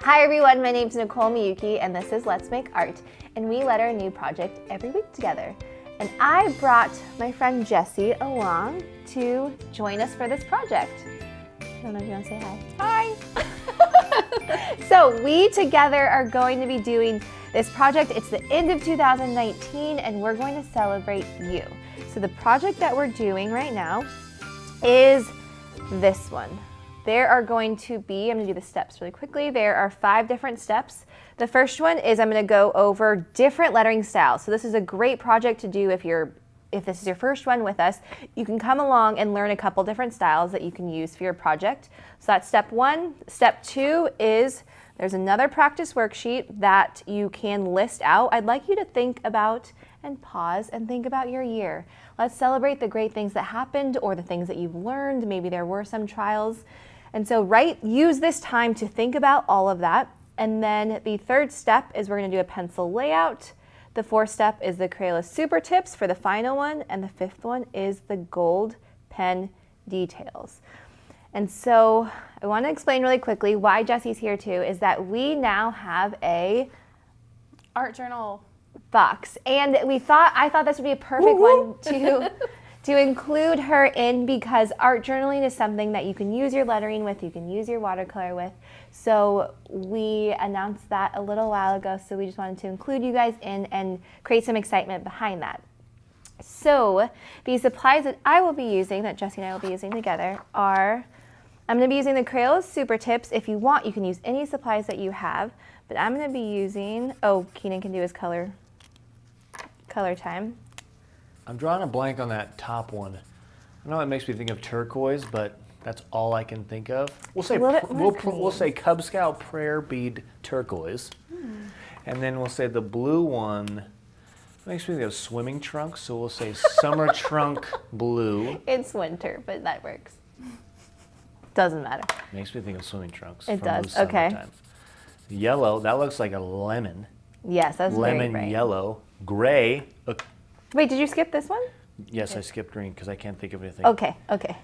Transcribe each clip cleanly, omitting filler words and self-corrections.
Hi everyone, my name is Nicole Miyuki and this is Let's Make Art, and we letter a new project every week together. And I brought my friend Jessie along to join us for this project. I don't know if you want to say hi. Hi! So we together are going to be doing this project. It's the end of 2019 and we're going to celebrate you. So the project that we're doing right now is this one. There are going to be, I'm going to do the steps really quickly. There are 5 different steps. The first one is I'm going to go over different lettering styles. So this is a great project to do if this is your first one with us. You can come along and learn a couple different styles that you can use for your project. So that's step 1. Step 2 is there's another practice worksheet that you can list out. I'd like you to think about and pause and think about your year. Let's celebrate the great things that happened or the things that you've learned. Maybe there were some trials. And so use this time to think about all of that. And then the third step is we're going to do a pencil layout. The fourth step is the Crayola Super Tips for the final one. And the fifth one is the gold pen details. And so I want to explain really quickly why Jessie's here too, is that we now have a art journal box. And I thought this would be a perfect one to include her in, because art journaling is something that you can use your lettering with, you can use your watercolor with. So we announced that a little while ago, so we just wanted to include you guys in and create some excitement behind that. So the supplies that I will be using, that Jessie and I will be using together, are, I'm going to be using the Crayola Super Tips. If you want, you can use any supplies that you have, but I'm going to be using, oh, Keenan can do his color time. I'm drawing a blank on that top one. I know it makes me think of turquoise, but that's all I can think of. We'll say Cub Scout prayer bead turquoise, and then we'll say the blue one makes me think of swimming trunks. So we'll say summer trunk blue. It's winter, but that works. Doesn't matter. Makes me think of swimming trunks. It from does. the Okay. summertime. Yellow. That looks like a lemon. Yes, that's very lemon bright. yellow. Gray. Wait, did you skip this one? Yes, I skipped green because I can't think of anything. Okay, okay.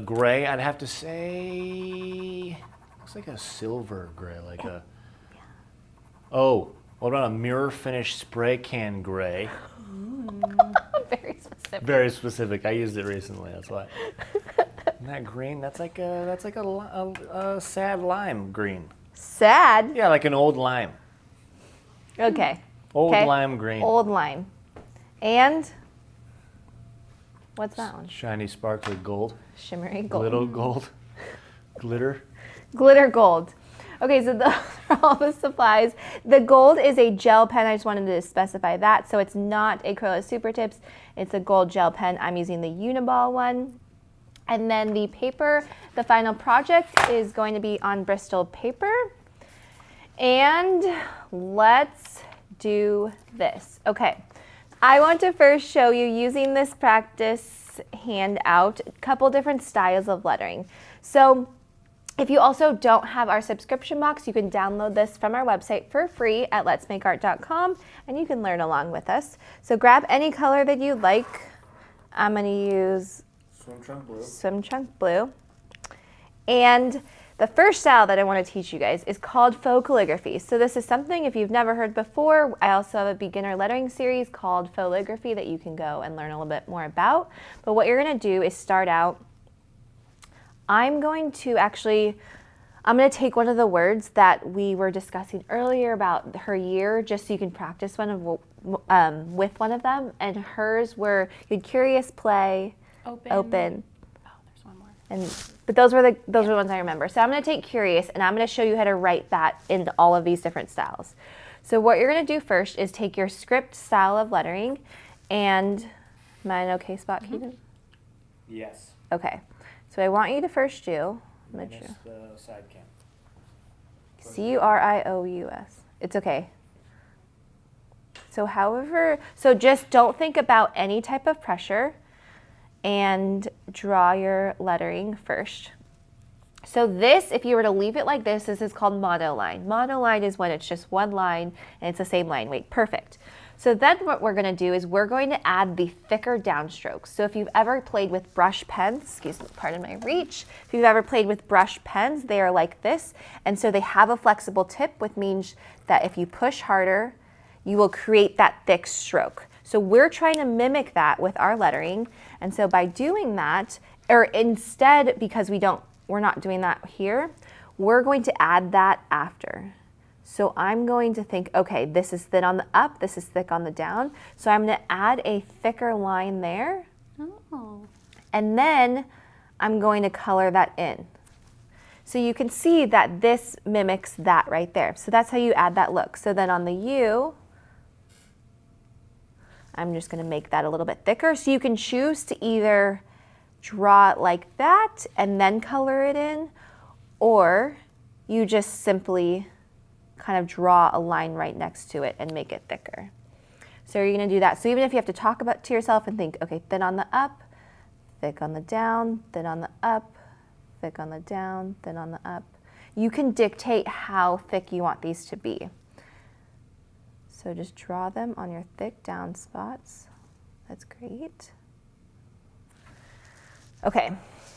Gray, I'd have to say, looks like a silver gray, like a, oh, what about a mirror finish spray can gray? Very specific. Very specific. I used it recently, that's why. And that green, that's like a sad lime green. Sad? Yeah, like an old lime. Okay. Old Okay. lime green. Old lime. And what's that one? Shiny, sparkly gold. Shimmery gold. Little gold. Glitter. Glitter gold. Okay, so those are all the supplies. The gold is a gel pen. I just wanted to specify that. So it's not a Crayola Super Tips. It's a gold gel pen. I'm using the Uniball one. And then the paper, the final project is going to be on Bristol paper. And let's do this. Okay, I want to first show you, using this practice handout, a couple different styles of lettering. So if you also don't have our subscription box, you can download this from our website for free at letsmakeart.com, and you can learn along with us. So grab any color that you like. I'm going to use Swim trunk blue. Swim trunk blue. And the first style that I want to teach you guys is called Faux Calligraphy. So this is something, if you've never heard before, I also have a beginner lettering series called Faux Calligraphy that you can go and learn a little bit more about. But what you're going to do is start out, I'm going to take one of the words that we were discussing earlier about her year, just so you can practice with one of them. And hers were, you had curious, play, open. But those were the ones I remember. So I'm going to take curious, and I'm going to show you how to write that in all of these different styles. So what you're going to do first is take your script style of lettering, and am I in an okay spot, Keaton? Yes. Okay. So I want you to first do, Minus the side cam. Curious. It's okay. So just don't think about any type of pressure and draw your lettering first. So this, if you were to leave it like this is called monoline. Monoline is when it's just one line and it's the same line. Wait, perfect. So then what we're gonna do is we're going to add the thicker downstrokes. So if you've ever played with brush pens, excuse me, pardon my reach, if you've ever played with brush pens, they are like this. And so they have a flexible tip, which means that if you push harder, you will create that thick stroke. So we're trying to mimic that with our lettering. And so by doing that, or instead, because we're not doing that here, we're going to add that after. So I'm going to think, okay, this is thin on the up, this is thick on the down. So I'm gonna add a thicker line there. Oh. And then I'm going to color that in. So you can see that this mimics that right there. So that's how you add that look. So then on the U, I'm just gonna make that a little bit thicker. So you can choose to either draw it like that and then color it in, or you just simply kind of draw a line right next to it and make it thicker. So you're gonna do that. So even if you have to talk about to yourself and think, okay, thin on the up, thick on the down, thin on the up, thick on the down, thin on the up, you can dictate how thick you want these to be. So just draw them on your thick down spots. That's great. Okay,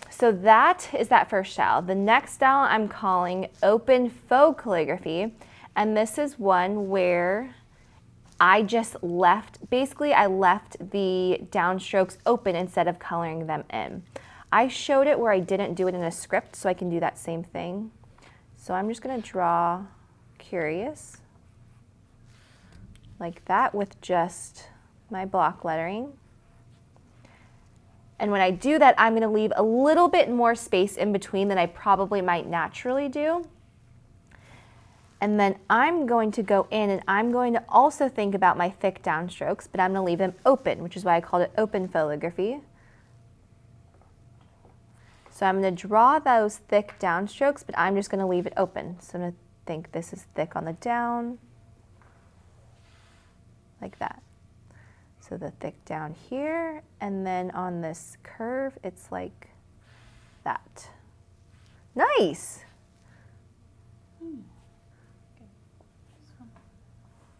so that is that first style. The next style I'm calling open faux calligraphy. And this is one where I just left, basically I left the downstrokes open instead of coloring them in. I showed it where I didn't do it in a script, so I can do that same thing. So I'm just gonna draw curious, like that with just my block lettering. And when I do that, I'm gonna leave a little bit more space in between than I probably might naturally do. And then I'm going to go in and I'm going to also think about my thick downstrokes, but I'm gonna leave them open, which is why I called it open calligraphy. So I'm gonna draw those thick downstrokes, but I'm just gonna leave it open. So I'm gonna think this is thick on the down, like that. So the thick down here, and then on this curve, it's like that. Nice.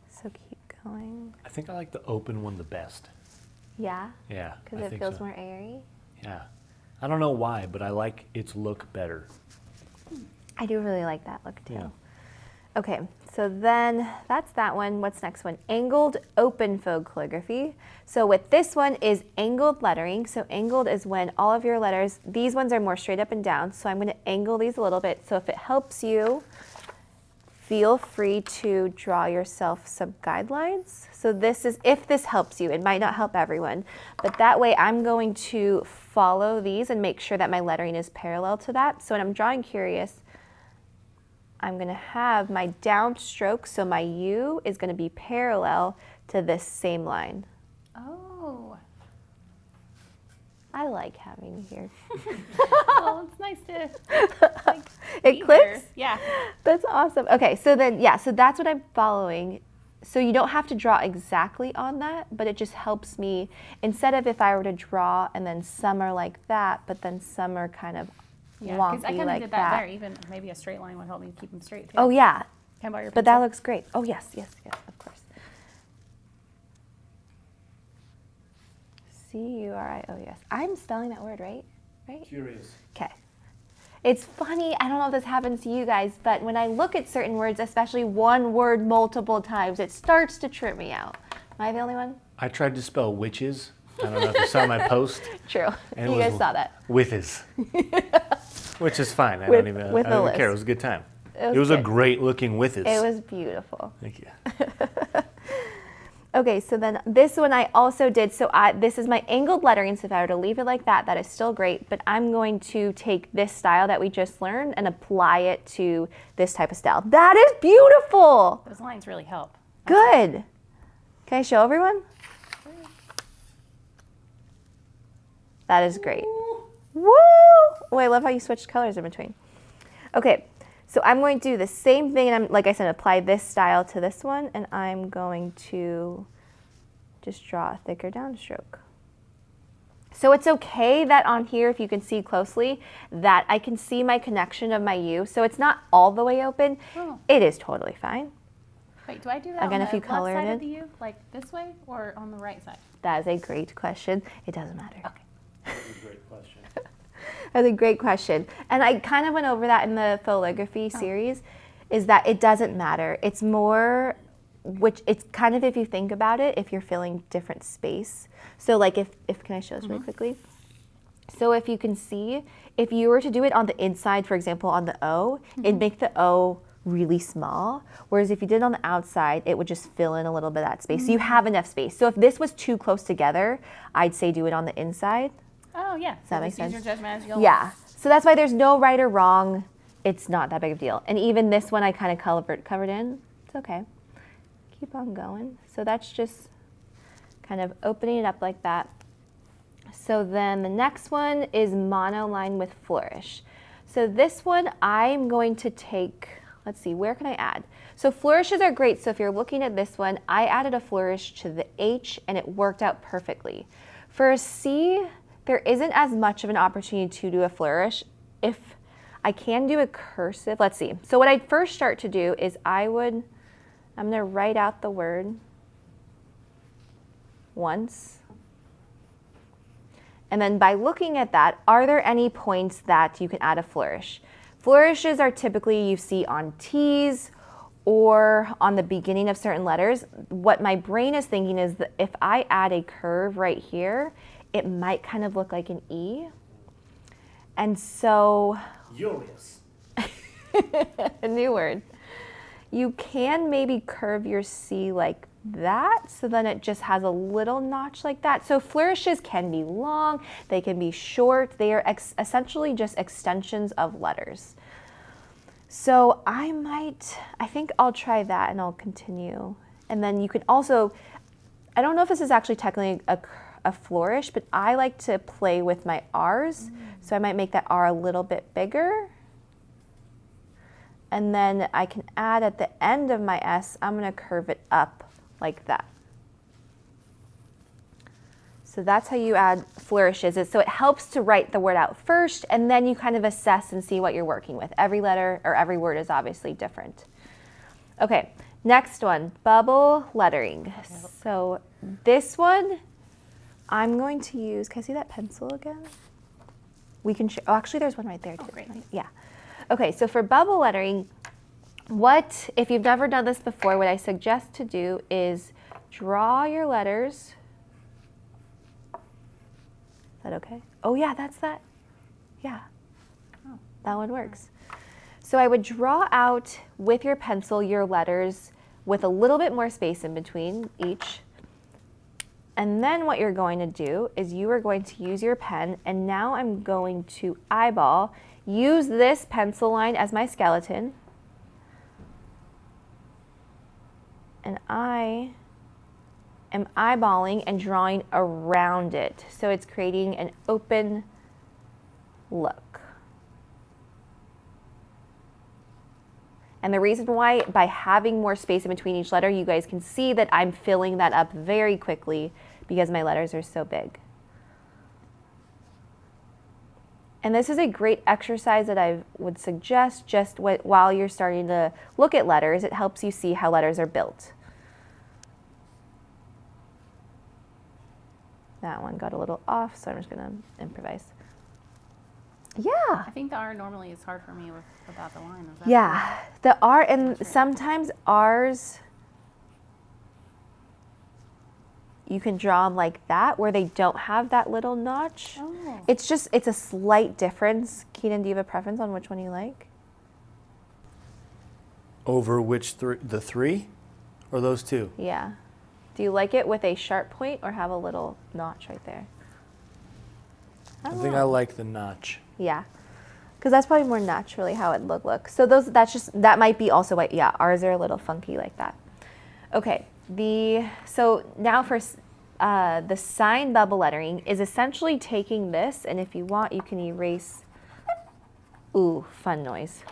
So keep going. I think I like the open one the best. Yeah? Yeah. Because it feels more airy? Yeah. I don't know why, but I like its look better. I do really like that look too. Yeah. Okay, so then that's that one. What's next one? Angled open faux calligraphy. So with this one is angled lettering. So angled is when all of your letters, these ones are more straight up and down. So I'm gonna angle these a little bit. So if it helps you, feel free to draw yourself some guidelines. So this is, if this helps you, it might not help everyone, but that way I'm going to follow these and make sure that my lettering is parallel to that. So when I'm drawing curious, I'm gonna have my downstroke, so my U is gonna be parallel to this same line. Oh. I like having you here. Well, it's nice to like, It clicks? here. Yeah. That's awesome. Okay, so then, yeah, so that's what I'm following. So you don't have to draw exactly on that, but it just helps me, instead of if I were to draw and then some are like that, but then some are kind of Yeah, wonky because I kind of like did that there. Even maybe a straight line would help me keep them straight too. Oh yeah, Can I borrow your but that pencil? looks great. Oh yes, yes, yes, of course. C-U-R-I-O-U-S. I'm spelling that word right? Right? Curious. Okay. It's funny, I don't know if this happens to you guys, but when I look at certain words, especially one word multiple times, it starts to trip me out. Am I the only one? I tried to spell witches. I don't know if you saw my post. True. And You guys saw that. Withers. Which is fine. I With- don't even with I a don't list. care. It was a good time. It It was good. a great looking withers. It was beautiful. Thank you. Okay, so then this one I also did, so this is my angled lettering, so if I were to leave it like that, that is still great, but I'm going to take this style that we just learned and apply it to this type of style. That is beautiful! Those lines really help. Good. Can I show everyone? That is great. Woo! Oh, I love how you switched colors in between. Okay, so I'm going to do the same thing, and I'm, like I said, apply this style to this one, and I'm going to just draw a thicker downstroke. So it's okay that on here, if you can see closely, that I can see my connection of my U. So it's not all the way open. Oh. It is totally fine. Wait, do I do that Again, on if the you left color side it of the U, like this way, or on the right side? That is a great question. It doesn't matter. Okay. That's a great question. That's a great question. And I kind of went over that in the Faux Calligraphy series, is that it doesn't matter. It's more, it's kind of, if you think about it, if you're filling different space. So like if can I show this really quickly? So if you can see, if you were to do it on the inside, for example, on the O, it'd make the O really small. Whereas if you did it on the outside, it would just fill in a little bit of that space. So you have enough space. So if this was too close together, I'd say do it on the inside. Oh, yeah. Does that make sense? Use your judgment as you go. Yeah. So that's why there's no right or wrong. It's not that big of a deal. And even this one I kind of covered in. It's okay. Keep on going. So that's just kind of opening it up like that. So then the next one is monoline with flourish. So this one I'm going to take, let's see, where can I add? So flourishes are great. So if you're looking at this one, I added a flourish to the H and it worked out perfectly. For a C, there isn't as much of an opportunity to do a flourish. If I can do a cursive, let's see. So what I'd first start to do is I'm gonna write out the word once. And then by looking at that, are there any points that you can add a flourish? Flourishes are typically you see on T's or on the beginning of certain letters. What my brain is thinking is that if I add a curve right here, it might kind of look like an E. And so, Furious. a new word. You can maybe curve your C like that, so then it just has a little notch like that. So flourishes can be long, they can be short, they are essentially just extensions of letters. So I think I'll try that and I'll continue. And then you can also, I don't know if this is actually technically a flourish, but I like to play with my R's. So I might make that R a little bit bigger. And then I can add at the end of my S, I'm gonna curve it up like that. So that's how you add flourishes. So it helps to write the word out first, and then you kind of assess and see what you're working with. Every letter or every word is obviously different. Okay, next one, bubble lettering. So this one, I'm going to use, can I see that pencil again? We can, oh, actually there's one right there too. Oh, great. Yeah. Okay, so for bubble lettering, if you've never done this before, what I suggest to do is draw your letters. Is that okay? Oh yeah, that's that. Yeah, that one works. So I would draw out with your pencil your letters with a little bit more space in between each. And then what you're going to do is you are going to use your pen, and now I'm going to eyeball, use this pencil line as my skeleton. And I am eyeballing and drawing around it. So it's creating an open look. And the reason why, by having more space in between each letter, you guys can see that I'm filling that up very quickly because my letters are so big. And this is a great exercise that I would suggest just while you're starting to look at letters. It helps you see how letters are built. That one got a little off, so I'm just gonna improvise. Yeah. I think the R normally is hard for me without the line. Is that Yeah, the R, and sometimes R's, you can draw them like that where they don't have that little notch. Oh. It's a slight difference. Keenan, do you have a preference on which one you like? Over which the three or those two? Yeah. Do you like it with a sharp point or have a little notch right there? I think I like the notch. Yeah, because that's probably more naturally how it look. So that might be also why, yeah, ours are a little funky like that. Okay, so now for the sign bubble lettering is essentially taking this, and if you want, you can erase. Ooh, fun noise.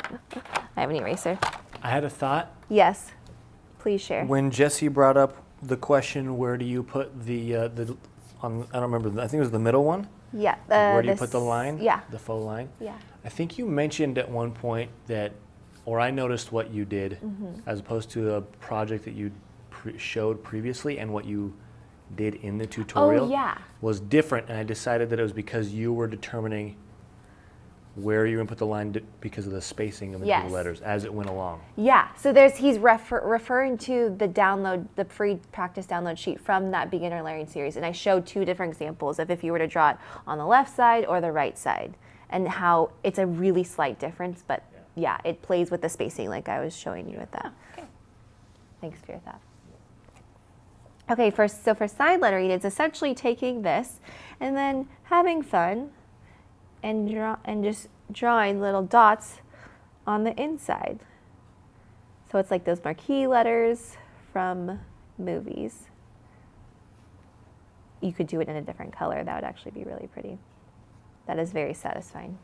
I have an eraser. I had a thought. Yes, please share. When Jesse brought up the question, where do you put the on? I don't remember. I think it was the middle one. Yeah. Where do you put the line? Yeah. The faux line. Yeah. I think you mentioned at one point that or I noticed what you did as opposed to a project that you showed previously and what you did in the tutorial was different, and I decided that it was because you were determining where you're going to put the line because of the spacing of the letters as it went along. Yeah, so he's referring to the free practice download sheet from that beginner learning series, and I showed 2 different examples of if you were to draw it on the left side or the right side, and how it's a really slight difference, but yeah, it plays with the spacing like I was showing you with that. Okay. Thanks for your thought. Okay, for side lettering, it's essentially taking this and then having fun and just drawing little dots on the inside. So it's like those marquee letters from movies. You could do it in a different color. That would actually be really pretty. That is very satisfying.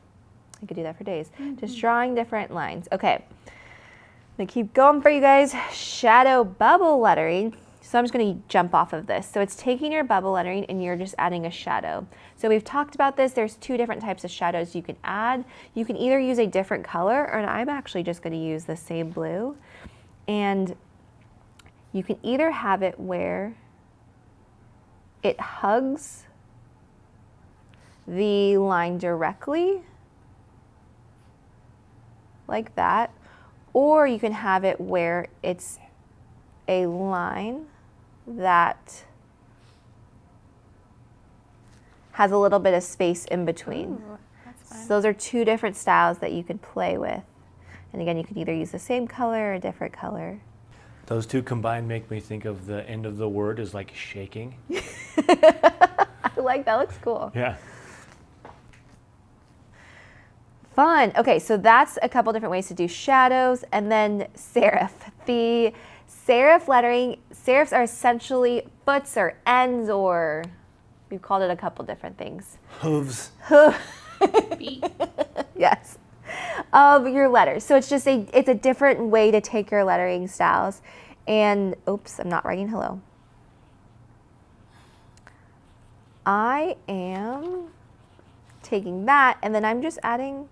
I could do that for days. Just drawing different lines. Okay, I'm gonna keep going for you guys. Shadow bubble lettering. So I'm just going to jump off of this. So it's taking your bubble lettering and you're just adding a shadow. So we've talked about this. There's 2 different types of shadows you can add. You can either use a different color, or I'm actually just going to use the same blue. And you can either have it where it hugs the line directly, like that, or you can have it where it's a line that has a little bit of space in between. Ooh, that's fun. So those are 2 different styles that you can play with. And again, you can either use the same color or a different color. Those 2 combined make me think of the end of the word is like shaking. I like that, looks cool. Yeah. Fun. Okay, so that's a couple different ways to do shadows. And then serif. The serif lettering, serifs are essentially foots or ends, or we've called it a couple different things. Hooves. Feet. Yes. Of your letters. So it's just it's a different way to take your lettering styles. And oops, I'm not writing hello. I am taking that and then I'm just adding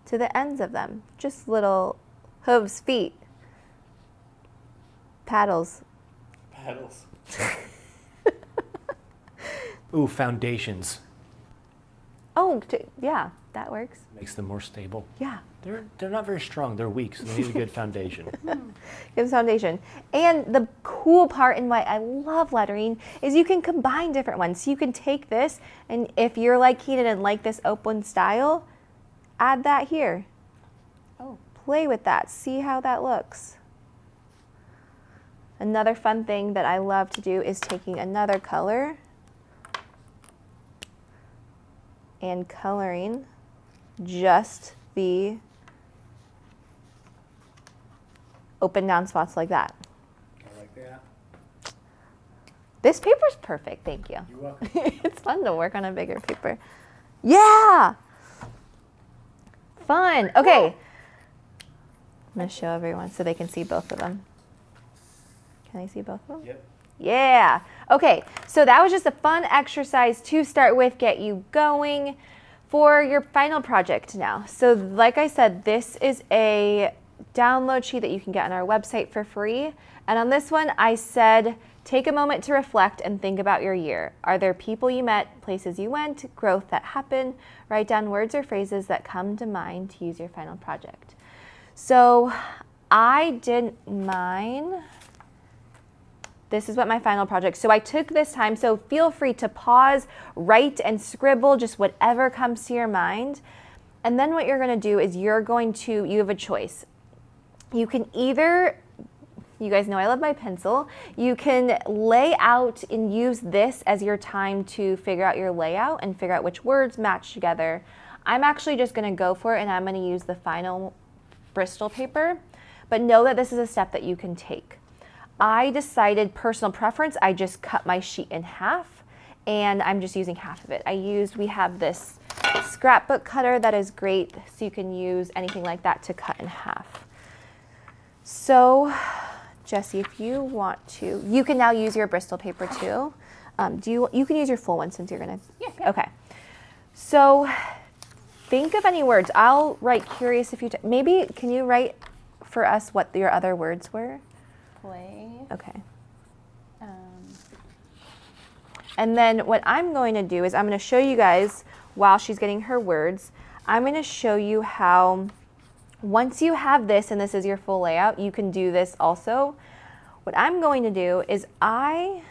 to the ends of them. Just little hooves, feet. Paddles. Paddles. Ooh, foundations. Oh, yeah, that works. Makes them more stable. Yeah. They're not very strong. They're weak, so they need a good foundation. Good foundation. And the cool part and why I love lettering is you can combine different ones. So you can take this, and if you're like Keenan and like this open style, add that here. Oh, play with that. See how that looks. Another fun thing that I love to do is taking another color and coloring just the open down spots like that. I like that. This paper's perfect, thank you. You're welcome. It's fun to work on a bigger paper. Yeah! Fun. Okay. I'm going to show everyone so they can see both of them. Can they see both of them? Yep. Yeah. Okay, so that was just a fun exercise to start with, get you going for your final project now. So like I said, this is a download sheet that you can get on our website for free. And on this one, I said, take a moment to reflect and think about your year. Are there people you met, places you went, growth that happened? Write down words or phrases that come to mind to use your final project. So I did mine. This is what my final project. So I took this time, so feel free to pause, write and scribble, just whatever comes to your mind. And then what you're gonna do is you have a choice. You can either, you guys know I love my pencil, you can lay out and use this as your time to figure out your layout and figure out which words match together. I'm actually just gonna go for it and I'm gonna use the final Bristol paper, but know that this is a step that you can take. I decided, personal preference, I just cut my sheet in half and I'm just using half of it. We have this scrapbook cutter that is great, so you can use anything like that to cut in half. So, Jessie, if you want to, you can now use your Bristol paper too. You can use your full one since you're gonna. Yeah. Okay. So, think of any words. I'll write curious if you. Maybe can you write for us what your other words were? Play. Okay. And then what I'm going to do is I'm going to show you guys while she's getting her words, I'm going to show you how once you have this and this is your full layout, you can do this also. What I'm going to do is I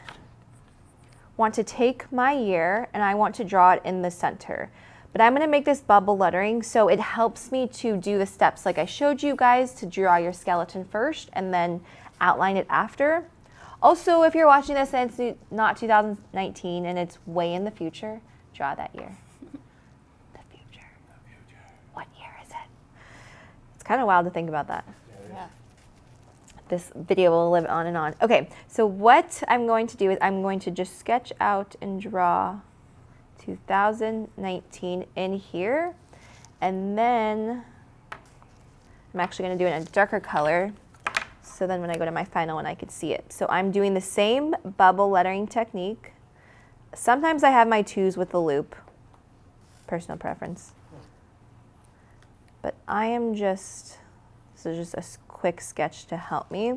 want to take my year and I want to draw it in the center. But I'm going to make this bubble lettering so it helps me to do the steps like I showed you guys to draw your skeleton first and then outline it after. Also, if you're watching this and it's not 2019 and it's way in the future, draw that year. The future. What year is it? It's kind of wild to think about that. Yeah. This video will live on and on. Okay, so what I'm going to do is I'm going to just sketch out and draw 2019 in here. And then I'm actually going to do it in a darker color. So then when I go to my final one, I could see it. So I'm doing the same bubble lettering technique. Sometimes I have my 2s with the loop, personal preference. But I am just, this is just a quick sketch to help me.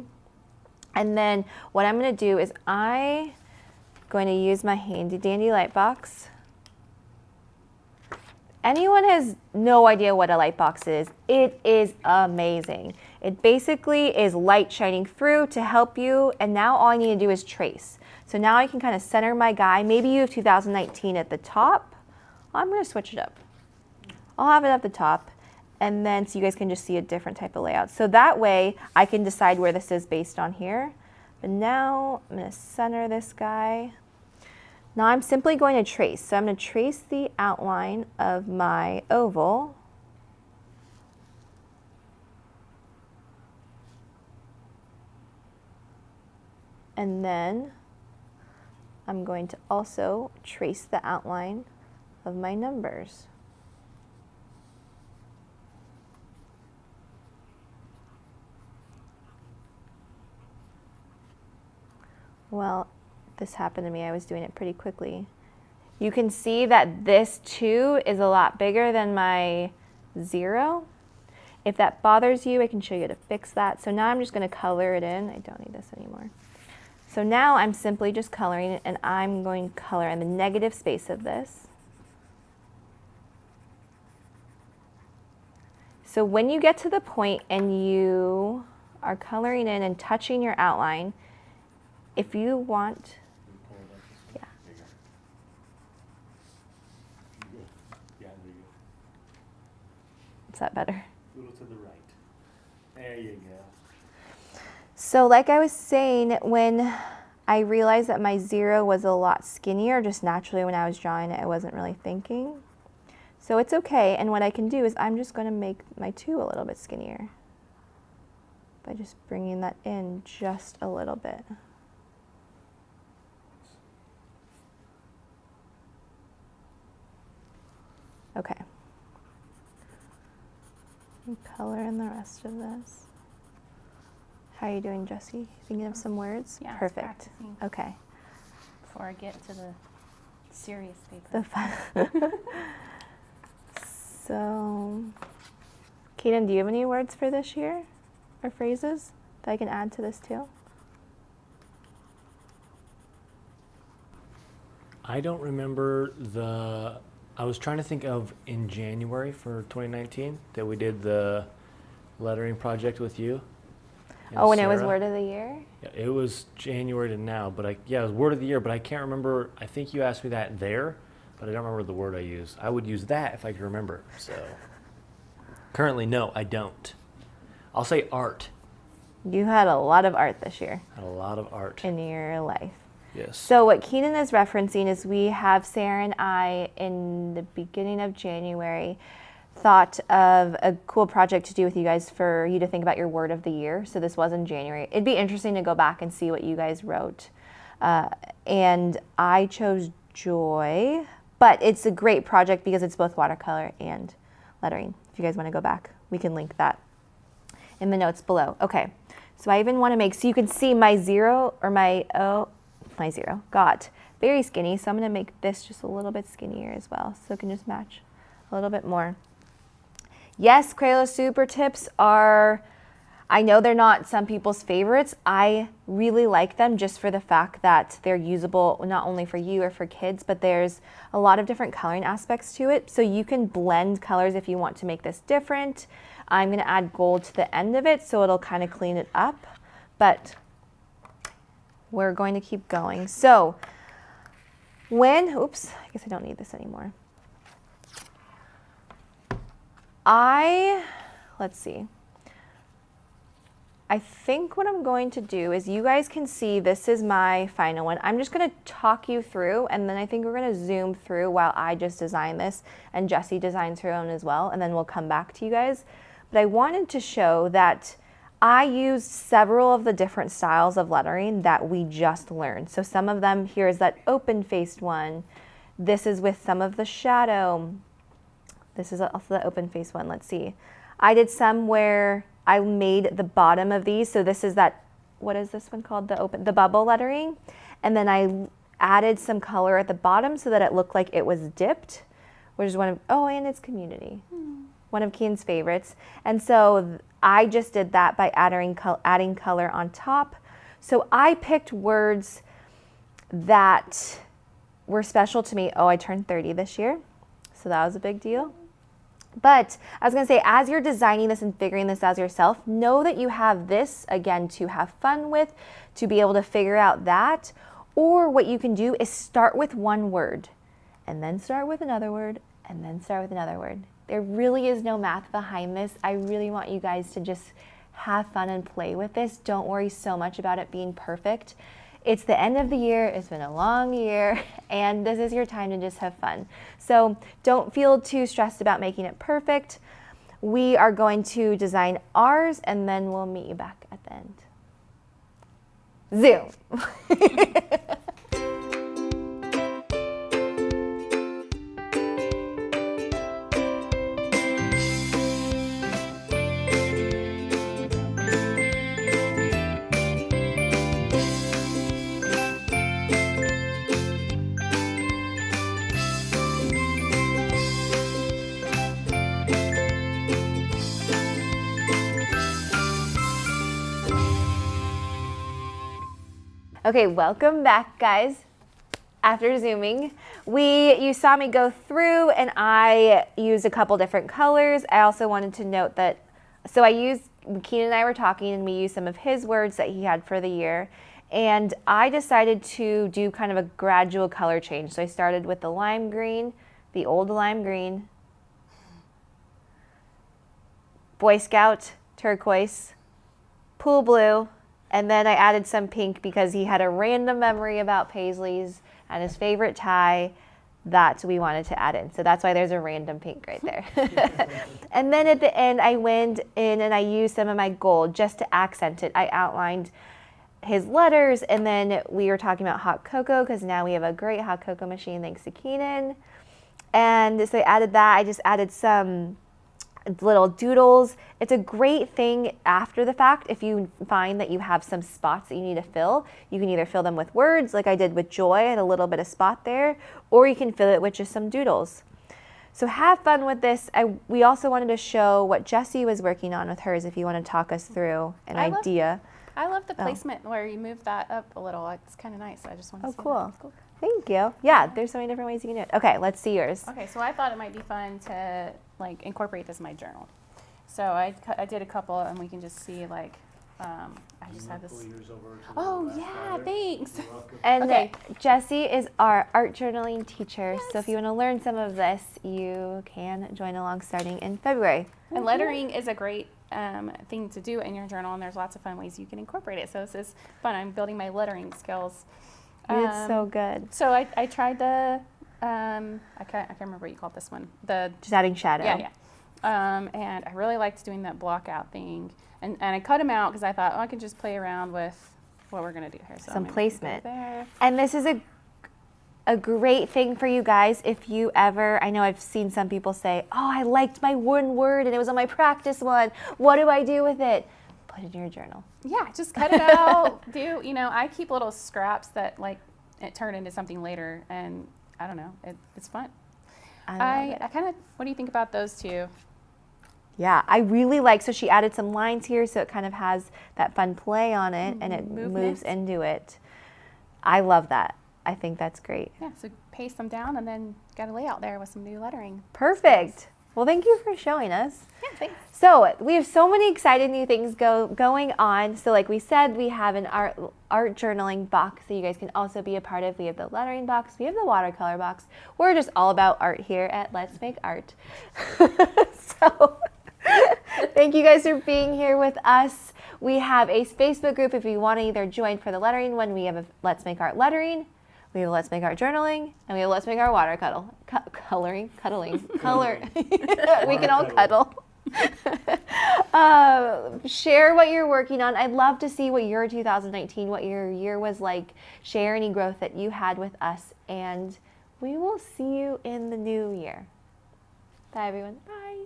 And then what I'm going to do is I'm going to use my handy dandy light box. Anyone has no idea what a light box is, it is amazing. It basically is light shining through to help you, and now all I need to do is trace. So now I can kind of center my guy. Maybe you have 2019 at the top. I'm going to switch it up. I'll have it at the top, and then so you guys can just see a different type of layout. So that way I can decide where this is based on here. But now I'm going to center this guy. Now I'm simply going to trace. So I'm going to trace the outline of my oval. And then I'm going to also trace the outline of my numbers. Well, this happened to me. I was doing it pretty quickly. You can see that this 2 is a lot bigger than my 0. If that bothers you, I can show you how to fix that. So now I'm just going to color it in. I don't need this anymore. So now I'm simply just coloring it, and I'm going to color in the negative space of this. So when you get to the point and you are coloring in and touching your outline, if you want, yeah. Is that better? A little to the right. There you go. So like I was saying, when I realized that my 0 was a lot skinnier, just naturally when I was drawing it, I wasn't really thinking. So it's okay, and what I can do is I'm just going to make my 2 a little bit skinnier by just bringing that in just a little bit. Okay. And color in the rest of this. How are you doing, Jessie? Thinking of some words? Yeah. Perfect. Okay. Before I get to the serious paper. The fun. So, Kaden, do you have any words for this year or phrases that I can add to this too? I don't remember I was trying to think of in January for 2019 that we did the lettering project with you. Oh, and it was word of the year? Yeah, it was January to now, but it was word of the year, but I can't remember. I think you asked me that there, but I don't remember the word I used. I would use that if I could remember. So currently, no, I don't. I'll say art. You had a lot of art this year. Had a lot of art in your life. Yes. So what Keenan is referencing is we have Sarah and I in the beginning of January thought of a cool project to do with you guys for you to think about your word of the year. So this was in January. It'd be interesting to go back and see what you guys wrote. And I chose joy, but it's a great project because it's both watercolor and lettering. If you guys want to go back, we can link that in the notes below. Okay, so I even want to make, so you can see my 0 or my 0 got very skinny. So I'm going to make this just a little bit skinnier as well. So it can just match a little bit more. Yes, Crayola super tips are, I know they're not some people's favorites. I really like them just for the fact that they're usable not only for you or for kids, but there's a lot of different coloring aspects to it. So you can blend colors if you want to make this different. I'm going to add gold to the end of it so it'll kind of clean it up, but we're going to keep going. So oops, I guess I don't need this anymore. Let's see. I think what I'm going to do is, you guys can see this is my final one. I'm just going to talk you through, and then I think we're going to zoom through while I just design this and Jessie designs her own as well, and then we'll come back to you guys. But I wanted to show that I used several of the different styles of lettering that we just learned. So some of them, here is that open-faced one. This is with some of the shadow. This is also the open-faced one. Let's see. I did some where I made the bottom of these. So this is that, what is this one called? The bubble lettering. And then I added some color at the bottom so that it looked like it was dipped, which is and it's community. One of Keen's favorites. And so I just did that by adding color on top. So I picked words that were special to me. Oh, I turned 30 this year, so that was a big deal. But I was going to say, as you're designing this and figuring this out yourself, know that you have this, again, to have fun with, to be able to figure out that. Or what you can do is start with one word, and then start with another word, and then start with another word. There really is no math behind this. I really want you guys to just have fun and play with this. Don't worry so much about it being perfect. It's the end of the year, it's been a long year, and this is your time to just have fun. So don't feel too stressed about making it perfect. We are going to design ours, and then we'll meet you back at the end. Zoom. Okay, welcome back, guys. After zooming, you saw me go through and I used a couple different colors. I also wanted to note that, Keen and I were talking and we used some of his words that he had for the year. And I decided to do kind of a gradual color change. So I started with the lime green, the old lime green, Boy Scout turquoise, pool blue, and then I added some pink because he had a random memory about Paisleys and his favorite tie that we wanted to add in. So that's why there's a random pink right there. And then at the end, I went in and I used some of my gold just to accent it. I outlined his letters, and then we were talking about hot cocoa because now we have a great hot cocoa machine thanks to Keenan. And so I added that. I just added some little doodles. It's a great thing after the fact. If you find that you have some spots that you need to fill, you can either fill them with words like I did with Joy, I had a little bit of spot there, or you can fill it with just some doodles. So have fun with this. We also wanted to show what Jessie was working on with hers, if you want to talk us through an idea. I love the placement where you move that up a little. It's kind of nice. I just want to see cool. That. Cool. Thank you. Yeah, there's so many different ways you can do it. Okay, let's see yours. Okay, so I thought it might be fun to incorporate this in my journal. So I did a couple, and we can just see I just have this. Oh yeah, thanks. And okay. Jessie is our art journaling teacher, yes. So if you want to learn some of this, you can join along starting in February. And lettering is a great thing to do in your journal, and there's lots of fun ways you can incorporate it. So this is fun. I'm building my lettering skills. It's so good. So I tried the I can't remember what you called this one. Just adding shadow. Yeah. And I really liked doing that block out thing. And I cut them out because I thought, I can just play around with what we're going to do here. So some placement. And this is a great thing for you guys if you ever, I know I've seen some people say, oh, I liked my one word and it was on my practice one. What do I do with it? Put it in your journal. Yeah, just cut it out. I keep little scraps that it turn into something later, and I don't know, it's fun. I kind of, what do you think about those two? Yeah, I really like, so she added some lines here so it kind of has that fun play on it and it moves into it. I love that. I think that's great. Yeah, so paste them down and then got a layout there with some new lettering. Perfect. Well, thank you for showing us. Yeah, thanks. So we have so many exciting new things going on. So like we said, we have an art journaling box that you guys can also be a part of. We have the lettering box. We have the watercolor box. We're just all about art here at Let's Make Art. So thank you guys for being here with us. We have a Facebook group if you want to either join for the lettering one. We have a Let's Make Art lettering. We have Let's Make Art journaling, and we have Let's Make Art cuddling. We can all cuddle. Share what you're working on. I'd love to see what your 2019, what your year was like. Share any growth that you had with us, and we will see you in the new year. Bye, everyone. Bye.